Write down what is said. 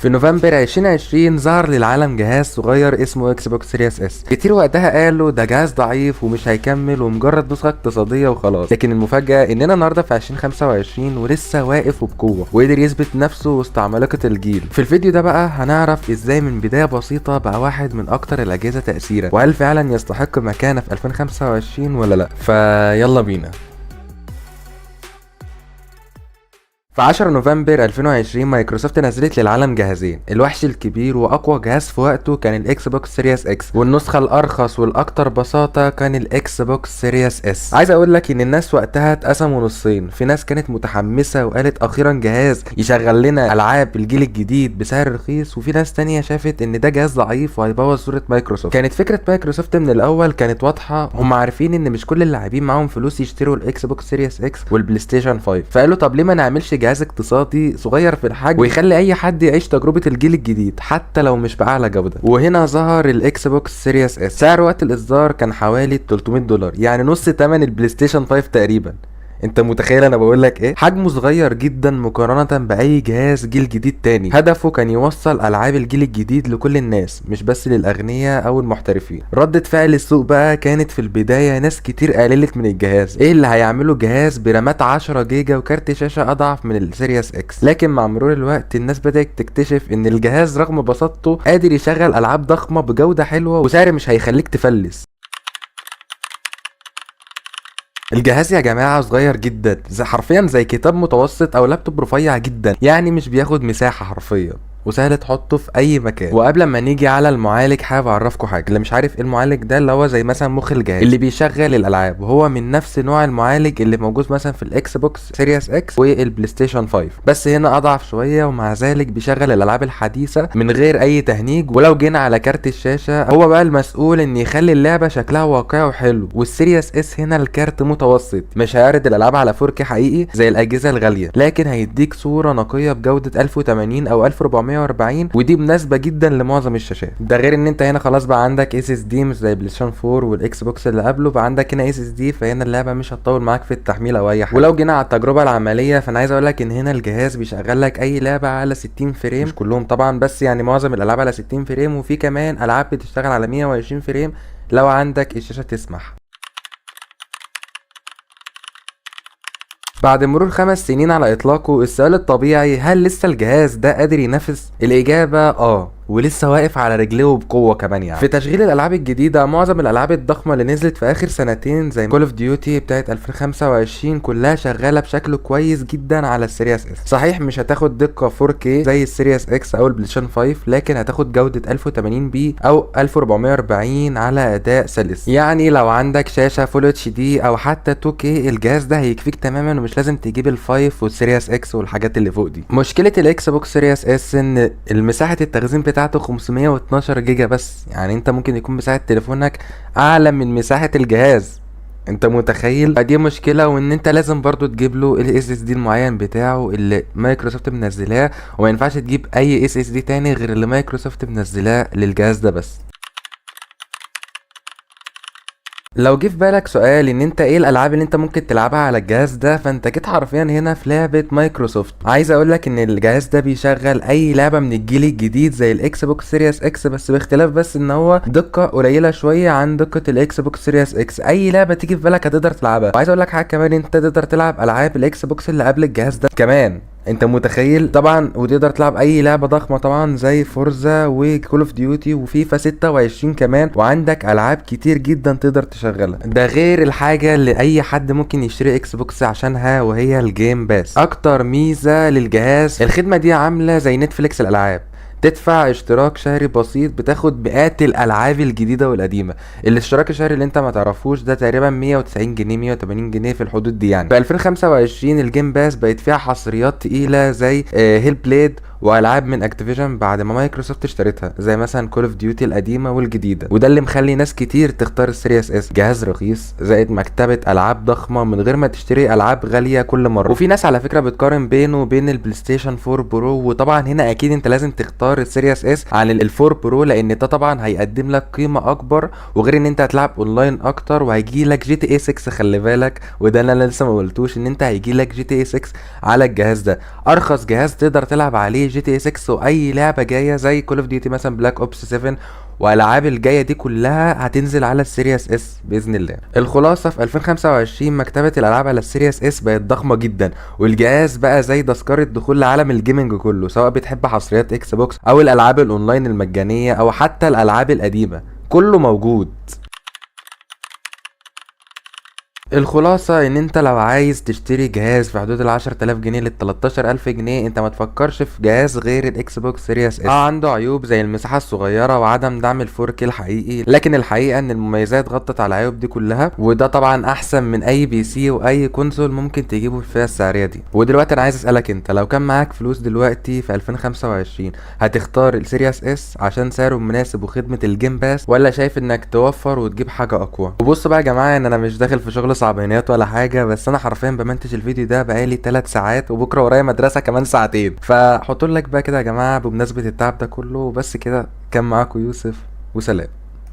في نوفمبر 2020 ظهر للعالم جهاز صغير اسمه اكس بوكس سيريس اس. كتير وقتها قالوا ده جهاز ضعيف ومش هيكمل ومجرد نسخه اقتصاديه وخلاص، لكن المفاجاه اننا النهارده في 2025 ولسه واقف وبقوه وقدر يثبت نفسه وسط عمالقه الجيل. في الفيديو ده بقى هنعرف ازاي من بدايه بسيطه بقى واحد من اكتر الاجهزه تاثيرا، وهل فعلا يستحق مكانه في 2025 ولا لا. فيلا بينا. في 10 نوفمبر 2020 مايكروسوفت نزلت للعالم جهازين، الوحش الكبير واقوى جهاز في وقته كان الاكس بوكس سيريس اكس، والنسخه الارخص والاكثر بساطه كان الاكس بوكس سيريس اس. عايز اقول لك ان الناس وقتها اتقسموا نصين، في ناس كانت متحمسه وقالت اخيرا جهاز يشغل لنا العاب الجيل الجديد بسعر رخيص، وفي ناس تانية شافت ان ده جهاز ضعيف وهيبوظ صوره مايكروسوفت. كانت فكره مايكروسوفت من الاول كانت واضحه، هم عارفين ان مش كل اللاعبين معاهم فلوس يشتروا الاكس بوكس سيريس اكس والبلاي ستيشن 5، فقالوا طب ليه ما نعملش جهاز اقتصادي صغير في الحجم ويخلي اي حد يعيش تجربه الجيل الجديد حتى لو مش باعلى جوده. وهنا ظهر الاكس بوكس سيريس اس. سعر وقت الاصدار كان حوالي $300، يعني نص ثمن البلاي ستيشن 5 تقريبا. انت متخيل انا بقول لك ايه؟ حجمه صغير جدا مقارنه باي جهاز جيل جديد تاني. هدفه كان يوصل العاب الجيل الجديد لكل الناس مش بس للاغنياء او المحترفين. ردة فعل السوق بقى كانت في البدايه ناس كتير قللت من الجهاز، ايه اللي هيعمله جهاز برامات 10 جيجا وكارت شاشه اضعف من السيريس اكس. لكن مع مرور الوقت الناس بدات تكتشف ان الجهاز رغم بساطته قادر يشغل العاب ضخمه بجوده حلوه وسعر مش هيخليك تفلس. الجهاز يا جماعه صغير جدا، حرفيا زي كتاب متوسط او لابتوب رفيع جدا، يعني مش بياخد مساحه حرفيا، وسهل تحطه في اي مكان. وقبل ما نيجي على المعالج حابب اعرفكم حاجه، اللي مش عارف ايه المعالج ده اللي هو زي مثلا مخ الجهاز اللي بيشغل الالعاب، وهو من نفس نوع المعالج اللي موجود مثلا في الاكس بوكس سيريس اكس والبلاي ستيشن 5، بس هنا اضعف شويه ومع ذلك بيشغل الالعاب الحديثه من غير اي تهنيج. ولو جينا على كارت الشاشه هو بقى المسؤول ان يخلي اللعبه شكلها واقعي وحلو، والسيريس اس هنا الكارت متوسط، مش هيعرض الالعاب على 4K حقيقي زي الاجهزه الغاليه، لكن هيديك صوره نقيه بجوده 1080 او 1440، ودي مناسبه جدا لمعظم الشاشات. ده غير ان انت هنا خلاص بقى عندك اس اس دي مش زي بلاي ستيشن 4 والاكس بوكس اللي قبله، بقى عندك هنا اس اس دي، فهنا اللعبه مش هتطول معاك في التحميل او اي حاجه. ولو جينا على التجربه العمليه فانا عايز اقول لك ان هنا الجهاز بيشغل لك اي لعبه على 60 فريم، مش كلهم طبعا بس يعني معظم الالعاب على 60 فريم، وفي كمان العاب بتشتغل على 120 فريم لو عندك الشاشه تسمح. بعد مرور 5 سنين على اطلاقه السؤال الطبيعي، هل لسه الجهاز ده قادر ينافس؟ الاجابه ولسه واقف على رجليه بقوه كمان. يعني في تشغيل الالعاب الجديده معظم الالعاب الضخمه اللي نزلت في اخر سنتين زي كول اوف ديوتي بتاعت 2025 كلها شغاله بشكل كويس جدا على السيريس اس. صحيح مش هتاخد دقه 4K زي السيريس اكس او البلاي ستيشن 5، لكن هتاخد جوده 1080p او 1440 على اداء سلس. يعني لو عندك شاشه فول اتش دي او حتى 2K الجهاز ده هيكفيك تماما، ومش لازم تجيب الفايف والسيريس اكس والحاجات اللي فوق دي. مشكله الاكس بوكس سيريس اس ان المساحه التخزين بتاعته 512 جيجا بس، يعني انت ممكن يكون مساحة تليفونك اعلى من مساحة الجهاز. انت متخيل؟ دي مشكلة، وان انت لازم برضو تجيب له الاس اس دي المعين بتاعه اللي مايكروسوفت منزلاه، وما ينفعش تجيب اي اس اس دي تاني غير اللي مايكروسوفت منزلاه للجهاز ده بس. لو جه في بالك سؤال ان انت ايه الالعاب اللي انت ممكن تلعبها على الجهاز ده، فانت جيت حرفيا هنا في لعبه مايكروسوفت. عايز اقولك ان الجهاز ده بيشغل اي لعبه من الجيل الجديد زي الاكس بوكس سيريس اكس، بس باختلاف بس ان هو دقه قليله شويه عن دقه الاكس بوكس سيريس اكس. اي لعبه تيجي في بالك هتقدر تلعبها. وعايز اقولك حاجه كمان، انت تقدر تلعب العاب الاكس بوكس اللي قبل الجهاز ده كمان، انت متخيل؟ طبعا وتقدر تلعب اي لعبه ضخمه طبعا زي فورزا وكول اوف ديوتي وفيفا 26 كمان، وعندك العاب كتير جدا تقدر تشغلها. ده غير الحاجه اللي اي حد ممكن يشتري اكس بوكس عشانها وهي الجيم باس. اكتر ميزه للجهاز الخدمه دي عامله زي نتفليكس الالعاب، تدفع اشتراك شهري بسيط بتاخد مئات الالعاب الجديده والقديمه. الاشتراك الشهري اللي انت ما تعرفوش ده تقريبا 190 جنيه 180 جنيه في الحدود دي. يعني في 2025 الجيم باس بقت فيها حصريات تقيله زي هيل بليد والعاب من اكتيفيجن بعد ما مايكروسوفت اشترتها، زي مثلا كول اوف ديوتي القديمه والجديده، وده اللي مخلي ناس كتير تختار السيريس اس. جهاز رخيص زائد مكتبه العاب ضخمه من غير ما تشتري العاب غاليه كل مره. وفي ناس على فكره بتقارن بينه وبين البلاي ستيشن 4 برو، وطبعا هنا اكيد انت لازم تختار تختار السيريس اس عن الفور برو، لان ده طبعا هيقدم لك قيمه اكبر، وغير ان انت هتلعب اونلاين اكتر، وهيجي لك جي تي اي 6. خلي بالك، وده اللي انا لسه ما قلتوش، ان انت هيجي لك جي تي اي 6 على الجهاز ده، ارخص جهاز تقدر تلعب عليه جي تي اي 6 واي لعبه جايه زي كول اوف ديوتي مثلا بلاك اوبس 7 والالعاب الجايه دي كلها هتنزل على السيريس اس باذن الله. الخلاصه في 2025 مكتبه الالعاب على السيريس اس بقت ضخمه جدا، والجهاز بقى زي تذكره دخول لعالم الجيمنج كله، سواء بتحب حصريات اكس بوكس او الالعاب الاونلاين المجانيه او حتى الالعاب القديمه، كله موجود. الخلاصة ان انت لو عايز تشتري جهاز في حدود ال10,000 جنيه ل13,000 جنيه، انت ما تفكرش في جهاز غير الاكس بوكس سيريس اس. عنده عيوب زي المساحة الصغيرة وعدم دعم الفوركي الحقيقي، لكن الحقيقة ان المميزات غطت على العيوب دي كلها، وده طبعا احسن من اي بي سي واي كونسول ممكن تجيبه في الفئة السعرية دي. ودلوقتي انا عايز اسألك انت، لو كان معاك فلوس دلوقتي في 2025 هتختار السيريس اس عشان سعره مناسب وخدمة الجيم باس، ولا شايف انك توفر وتجيب حاجة اقوى؟ وبصوا بقى يا جماعة، ان انا مش داخل في شغل صعبانيات ولا حاجه، بس انا حرفيا بمنتج الفيديو ده بقالي 3 ساعات، وبكره ورايا مدرسه كمان ساعتين، فحطوا لك بقى كده يا جماعه بمناسبه التعب ده كله. وبس كده، كان معاكم يوسف، وسلام.